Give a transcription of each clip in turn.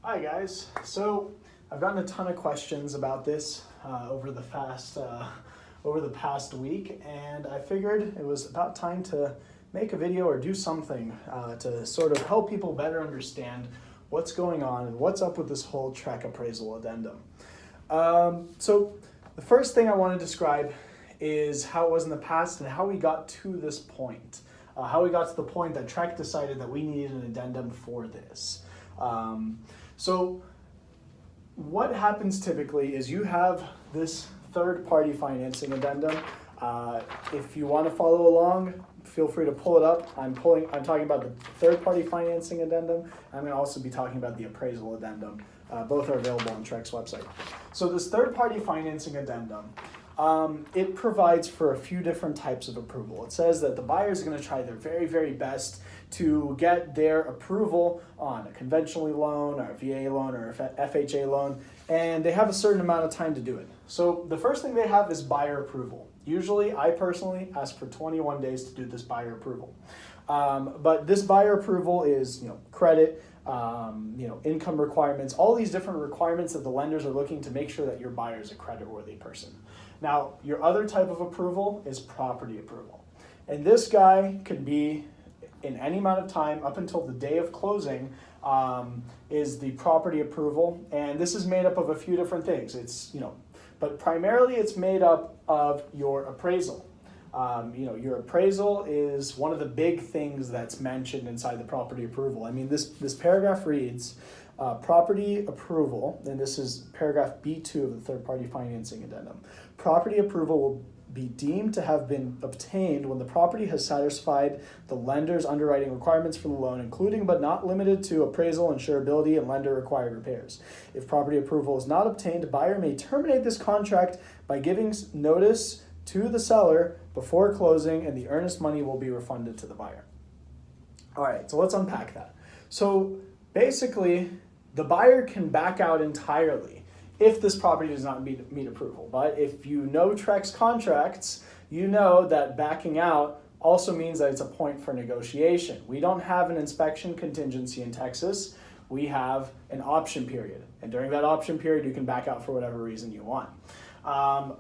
Hi guys. So I've gotten a ton of questions about this over the past week, and I figured it was about time to make a video or do something to sort of help people better understand what's going on and what's up with this whole TREC appraisal addendum. So the first thing I want to describe is how it was in the past and how we got to this point. How we got to the point that TREC decided that we needed an addendum for this. So what happens typically is you have this third-party financing addendum. If you want to follow along, feel free to pull it up. I'm talking about the third-party financing addendum. I'm going to also be talking about the appraisal addendum. Both are available on TREC's website. So this third-party financing addendum, it provides for a few different types of approval. It says that the buyer is going to try their very, very best to get their approval on a conventional loan or a VA loan or a FHA loan, and they have a certain amount of time to do it. So the first thing they have is buyer approval. Usually, I personally ask for 21 days to do this buyer approval. But this buyer approval is, credit, income requirements, all these different requirements that the lenders are looking to make sure that your buyer is a creditworthy person. Now, your other type of approval is property approval. And this guy could be in any amount of time up until the day of closing is the property approval. And this is made up of a few different things. But primarily it's made up of your appraisal. Your appraisal is one of the big things that's mentioned inside the property approval. I mean, this paragraph reads, property approval, and this is paragraph B2 of the third-party financing addendum. Property approval will be deemed to have been obtained when the property has satisfied the lender's underwriting requirements for the loan, including but not limited to appraisal, insurability, and lender-required repairs. If property approval is not obtained, buyer may terminate this contract by giving notice to the seller before closing, and the earnest money will be refunded to the buyer. All right, so let's unpack that. So basically, the buyer can back out entirely if this property does not meet approval. But if you know TREC's contracts, you know that backing out also means that it's a point for negotiation. We don't have an inspection contingency in Texas. We have an option period. And during that option period, you can back out for whatever reason you want.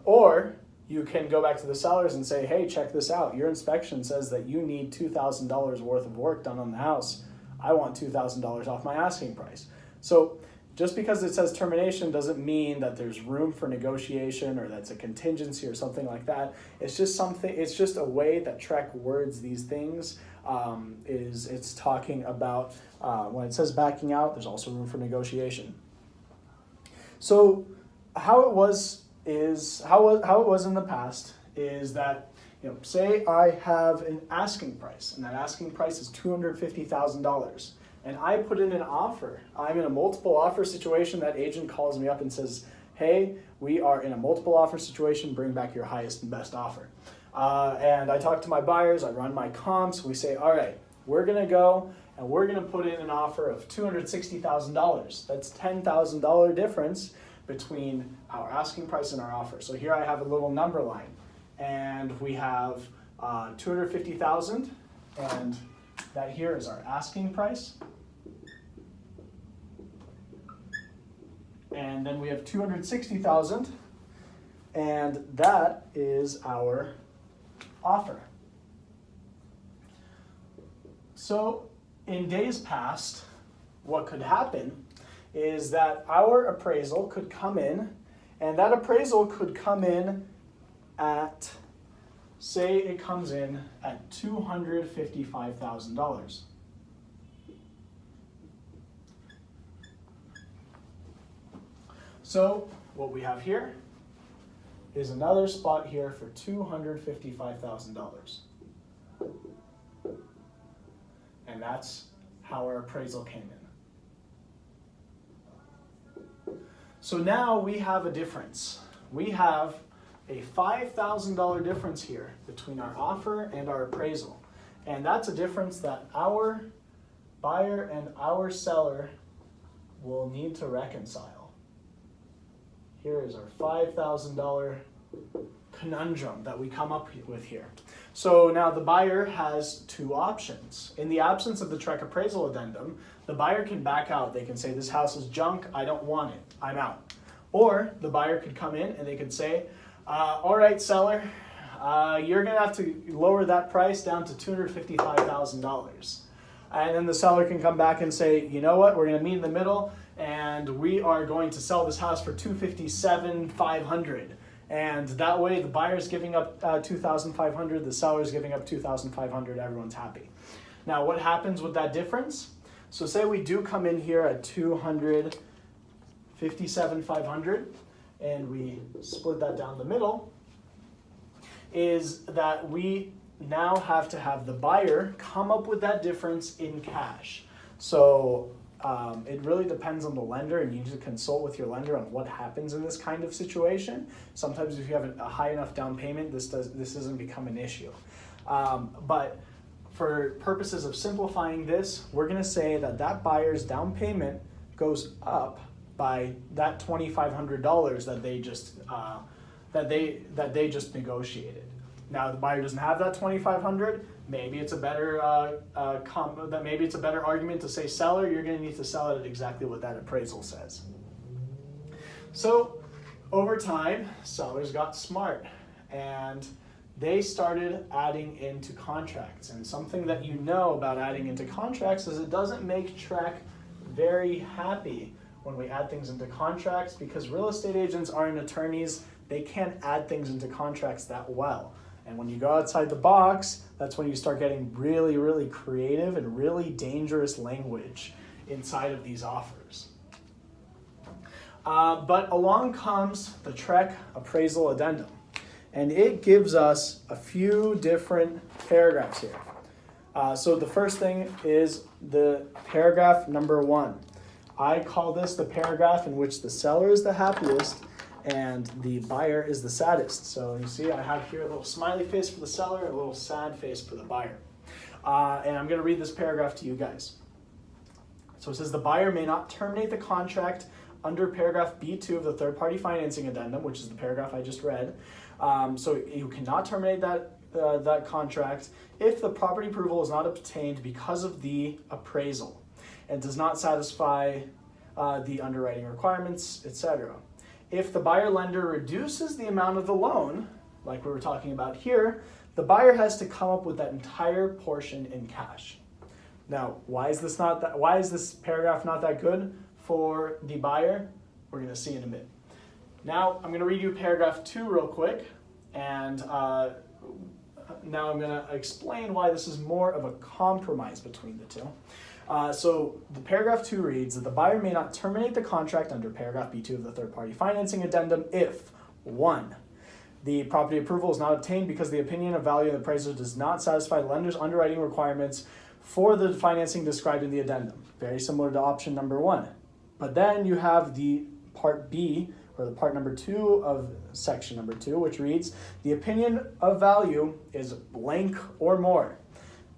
Or you can go back to the sellers and say, hey, check this out. Your inspection says that you need $2,000 worth of work done on the house. I want $2,000 off my asking price. So just because it says termination doesn't mean that there's room for negotiation or that's a contingency or something like that. It's just a way that TREC words these things. It's talking about when it says backing out, there's also room for negotiation. So how it was in the past is that, say I have an asking price, and that asking price is $250,000. And I put in an offer. I'm in a multiple offer situation. That agent calls me up and says, hey, we are in a multiple offer situation. Bring back your highest and best offer. And I talk to my buyers. I run my comps. We say, all right, we're going to go and we're going to put in an offer of $260,000. That's $10,000 difference between our asking price and our offer. So here I have a little number line. And we have $250,000, and that here is our asking price. And then we have $260,000, and that is our offer. So in days past, what could happen is that our appraisal could come in, and that appraisal could come in at, say it comes in at $255,000. So what we have here is another spot here for $255,000. And that's how our appraisal came in. So now we have a difference. We have a $5,000 difference here between our offer and our appraisal. And that's a difference that our buyer and our seller will need to reconcile. Here is our $5,000 conundrum that we come up with here. So now the buyer has two options. In the absence of the TREC appraisal addendum, the buyer can back out. They can say, this house is junk, I don't want it, I'm out. Or the buyer could come in and they could say, all right, seller, you're gonna have to lower that price down to $255,000. And then the seller can come back and say, you know what, we're gonna meet in the middle and we are going to sell this house for $257,500. And that way the buyer's giving up $2,500, the seller's giving up $2,500, everyone's happy. Now what happens with that difference? So say we do come in here at $257,500 and we split that down the middle, is that we now have to have the buyer come up with that difference in cash. So it really depends on the lender, and you need to consult with your lender on what happens in this kind of situation. Sometimes if you have a high enough down payment, this doesn't become an issue. But for purposes of simplifying this, we're gonna say that that buyer's down payment goes up by that $2,500 that they just negotiated. Now the buyer doesn't have that $2,500. Maybe it's a better maybe it's a better argument to say, seller, you're going to need to sell it at exactly what that appraisal says. So over time, sellers got smart and they started adding into contracts. And something that you know about adding into contracts is it doesn't make TREC very happy when we add things into contracts, because real estate agents aren't attorneys. They can't add things into contracts that well. And when you go outside the box, that's when you start getting really, really creative and really dangerous language inside of these offers. But along comes the TREC Appraisal Addendum. And it gives us a few different paragraphs here. So the first thing is the paragraph number 1. I call this the paragraph in which the seller is the happiest and the buyer is the saddest. So you see I have here a little smiley face for the seller and a little sad face for the buyer. And I'm going to read this paragraph to you guys. So it says, the buyer may not terminate the contract under paragraph B2 of the third-party financing addendum, which is the paragraph I just read. So you cannot terminate that contract if the property approval is not obtained because of the appraisal and does not satisfy the underwriting requirements, etc. If the buyer lender reduces the amount of the loan, like we were talking about here, the buyer has to come up with that entire portion in cash. Now, why is this paragraph not that good for the buyer? We're going to see in a bit. Now, I'm going to read you paragraph 2 real quick, and now I'm going to explain why this is more of a compromise between the two. So the paragraph 2 reads that the buyer may not terminate the contract under paragraph B2 of the third-party financing addendum if 1. The property approval is not obtained because the opinion of value of the appraiser does not satisfy the lender's underwriting requirements for the financing described in the addendum. Very similar to option number 1. But then you have the part B, or the part number 2 of section number 2, which reads, the opinion of value is blank or more.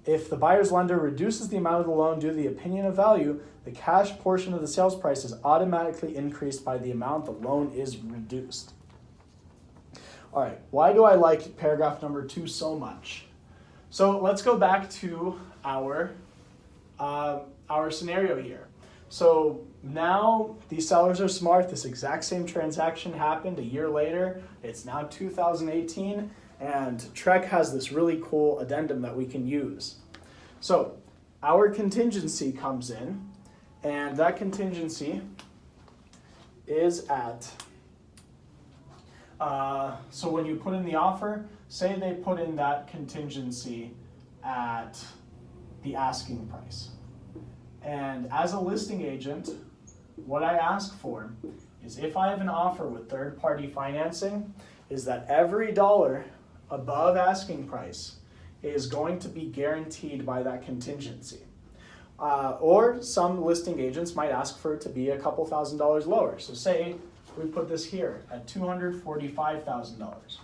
If the buyer's lender reduces the amount of the loan due to the opinion of value, the cash portion of the sales price is automatically increased by the amount the loan is reduced. All right, why do I like paragraph number 2 so much? So let's go back to our scenario here. So now these sellers are smart. This exact same transaction happened a year later. It's now 2018. And TREC has this really cool addendum that we can use. So our contingency comes in, and that contingency is at, so when you put in the offer, say they put in that contingency at the asking price. And as a listing agent, what I ask for is, if I have an offer with third-party financing, is that every dollar above asking price is going to be guaranteed by that contingency. Or some listing agents might ask for it to be a couple $1,000s lower. So say we put this here at $245,000.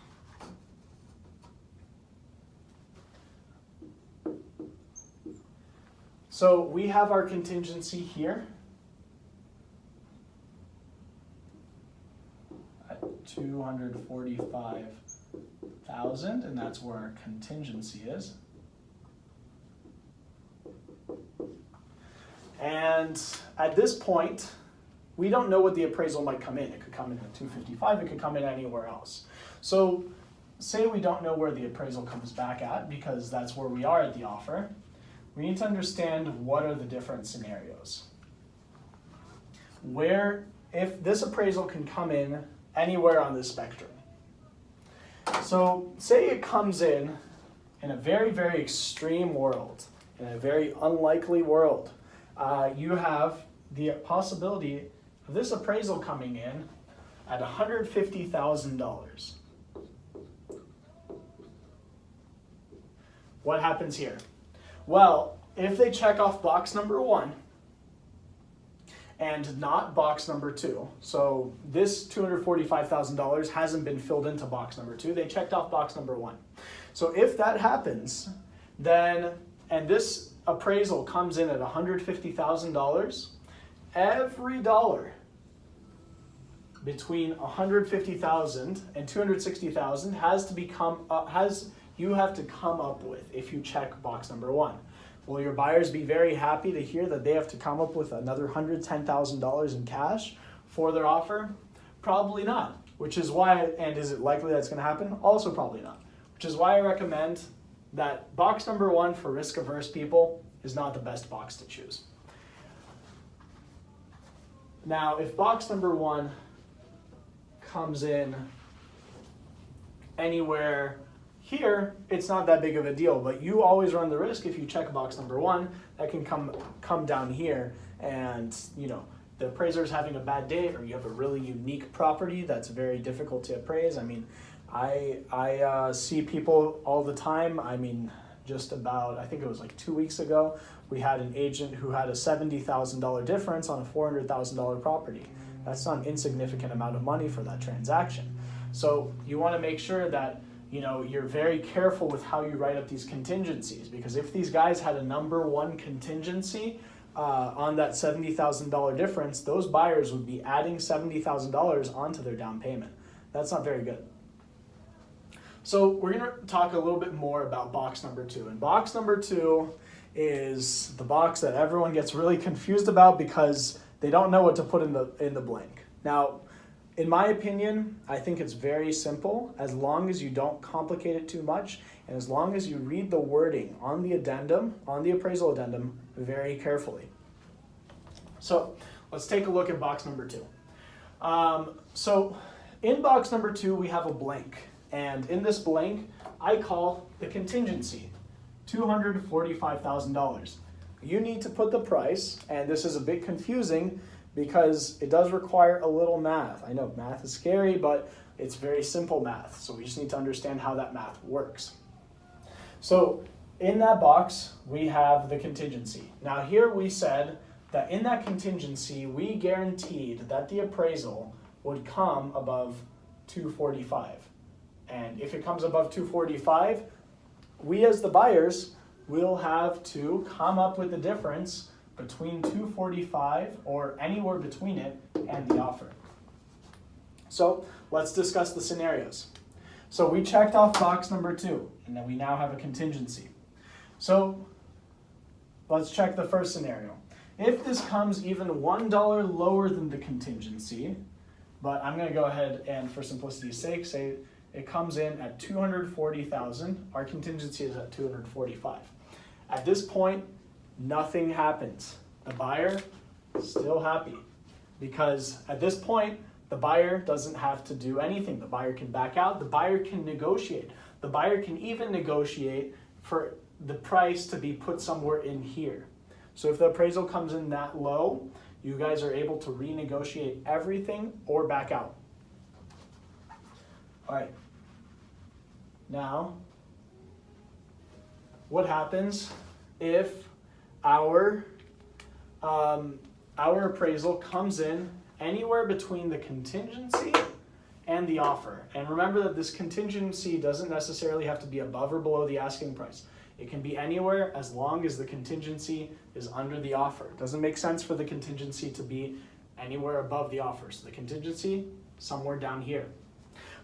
So we have our contingency here at $245,000, and that's where our contingency is. And at this point, we don't know what the appraisal might come in. It could come in at 255, it could come in anywhere else. So say we don't know where the appraisal comes back at because that's where we are at the offer. We need to understand what are the different scenarios. Where, if this appraisal can come in anywhere on this spectrum. So say it comes in a very, very extreme world, in a very unlikely world. You have the possibility of this appraisal coming in at $150,000. What happens here? Well, if they check off box number 1 and not box number 2, so this $245,000 hasn't been filled into box number 2, they checked off box number 1. So if that happens, then, and this appraisal comes in at $150,000, every dollar between $150,000 and $260,000 has to become you have to come up with if you check box number 1. Will your buyers be very happy to hear that they have to come up with another $110,000 in cash for their offer? Probably not, which is why, and is it likely that's going to happen? Also probably not, which is why I recommend that box number 1 for risk-averse people is not the best box to choose. Now, if box number 1 comes in anywhere here, it's not that big of a deal, but you always run the risk if you check box number 1, that can come down here and, you know, the appraiser's having a bad day or you have a really unique property that's very difficult to appraise. I mean, I see people all the time. I mean, just about, I think it was like 2 weeks ago, we had an agent who had a $70,000 difference on a $400,000 property. That's not an insignificant amount of money for that transaction. So you want to make sure that, you know, you're very careful with how you write up these contingencies, because if these guys had a number 1 contingency on that $70,000 difference, those buyers would be adding $70,000 onto their down payment. That's not very good. So we're going to talk a little bit more about box number 2. And box number 2 is the box that everyone gets really confused about because they don't know what to put in the blank. Now, in my opinion, I think it's very simple as long as you don't complicate it too much and as long as you read the wording on the addendum, on the appraisal addendum, very carefully. So let's take a look at box number 2. So in box number 2, we have a blank. And in this blank, I call the contingency $245,000. You need to put the price, and this is a bit confusing because it does require a little math. I know math is scary, but it's very simple math. So we just need to understand how that math works. So in that box, we have the contingency. Now here we said that in that contingency, we guaranteed that the appraisal would come above 245. And if it comes above 245, we as the buyers will have to come up with the difference between 245 or anywhere between it and the offer. So let's discuss the scenarios. So we checked off box number 2, and then we now have a contingency. So let's check the first scenario. If this comes even $1 lower than the contingency, but I'm going to go ahead and for simplicity's sake say it comes in at $240,000, our contingency is at $245,000. At this point, nothing happens. The buyer is still happy because at this point, the buyer doesn't have to do anything. The buyer can back out. The buyer can negotiate. The buyer can even negotiate for the price to be put somewhere in here. So if the appraisal comes in that low, you guys are able to renegotiate everything or back out. All right. Now, what happens if our appraisal comes in anywhere between the contingency and the offer? And remember that this contingency doesn't necessarily have to be above or below the asking price. It can be anywhere as long as the contingency is under the offer. It doesn't make sense for the contingency to be anywhere above the offer. So the contingency, somewhere down here.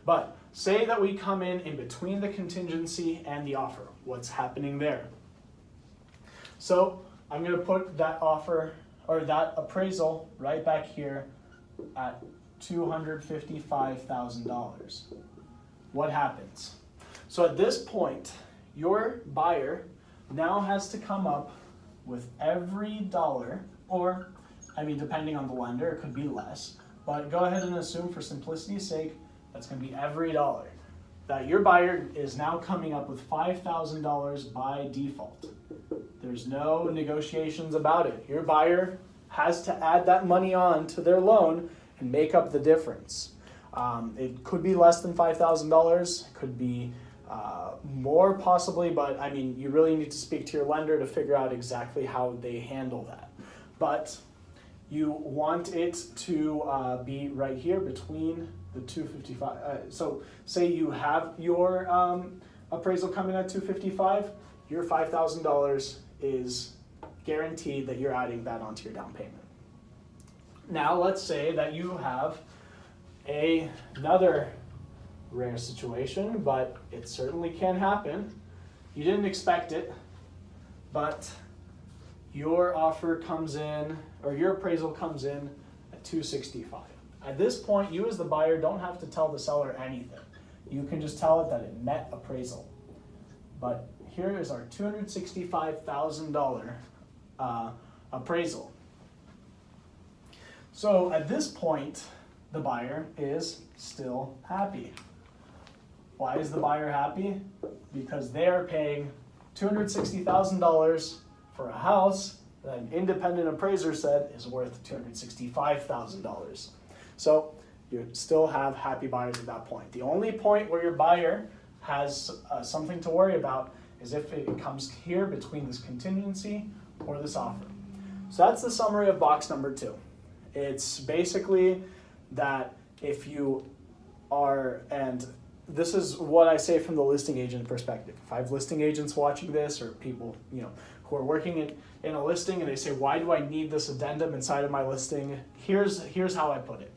But say that we come in between the contingency and the offer. What's happening there? So I'm going to put that offer or that appraisal right back here at $255,000. What happens? So at this point, your buyer now has to come up with every dollar, or, I mean, depending on the lender, it could be less, but go ahead and assume for simplicity's sake, that's going to be every dollar. That your buyer is now coming up with $5,000 by default. There's no negotiations about it. Your buyer has to add that money on to their loan and make up the difference. It could be less than $5,000, it could be more possibly, but I mean, you really need to speak to your lender to figure out exactly how they handle that. But you want it to be right here between the 255. So say you have your appraisal coming at 255, your $5,000 is guaranteed that you're adding that onto your down payment. Now let's say that you have another rare situation, but it certainly can happen. You didn't expect it, but your offer comes in, or your appraisal comes in at 265. At this point, you as the buyer don't have to tell the seller anything. You can just tell it that it met appraisal. But here is our $265,000 appraisal. So at this point, the buyer is still happy. Why is the buyer happy? Because they are paying $260,000 for a house that an independent appraiser said is worth $265,000. So you still have happy buyers at that point. The only point where your buyer has something to worry about is if it comes here between this contingency or this offer. So that's the summary of box number 2. It's basically that if you are, and this is what I say from the listing agent perspective. If I have listing agents watching this, or people who are working in a listing and they say, why do I need this addendum inside of my listing? Here's how I put it.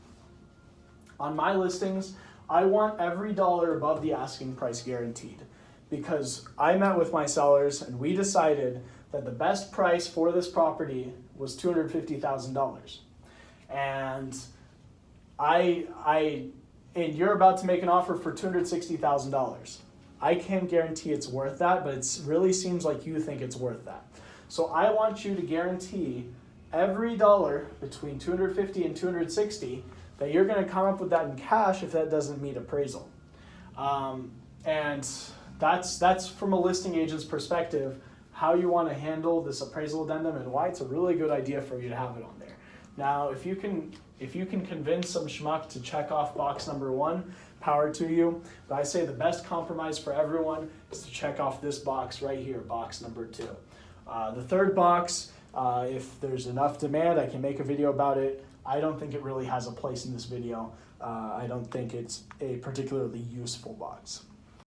On my listings, I want every dollar above the asking price guaranteed, because I met with my sellers and we decided that the best price for this property was $250,000. And and you're about to make an offer for $260,000. I can't guarantee it's worth that, but it really seems like you think it's worth that. So I want you to guarantee every dollar between $250 and $260 that you're going to come up with that in cash if that doesn't meet appraisal. And that's from a listing agent's perspective, how you want to handle this appraisal addendum and why it's a really good idea for you to have it on there. Now, if you can convince some schmuck to check off box number 1, power to you. But I say the best compromise for everyone is to check off this box right here, box number 2. The third box, if there's enough demand, I can make a video about it. I don't think it really has a place in this video. I don't think it's a particularly useful box.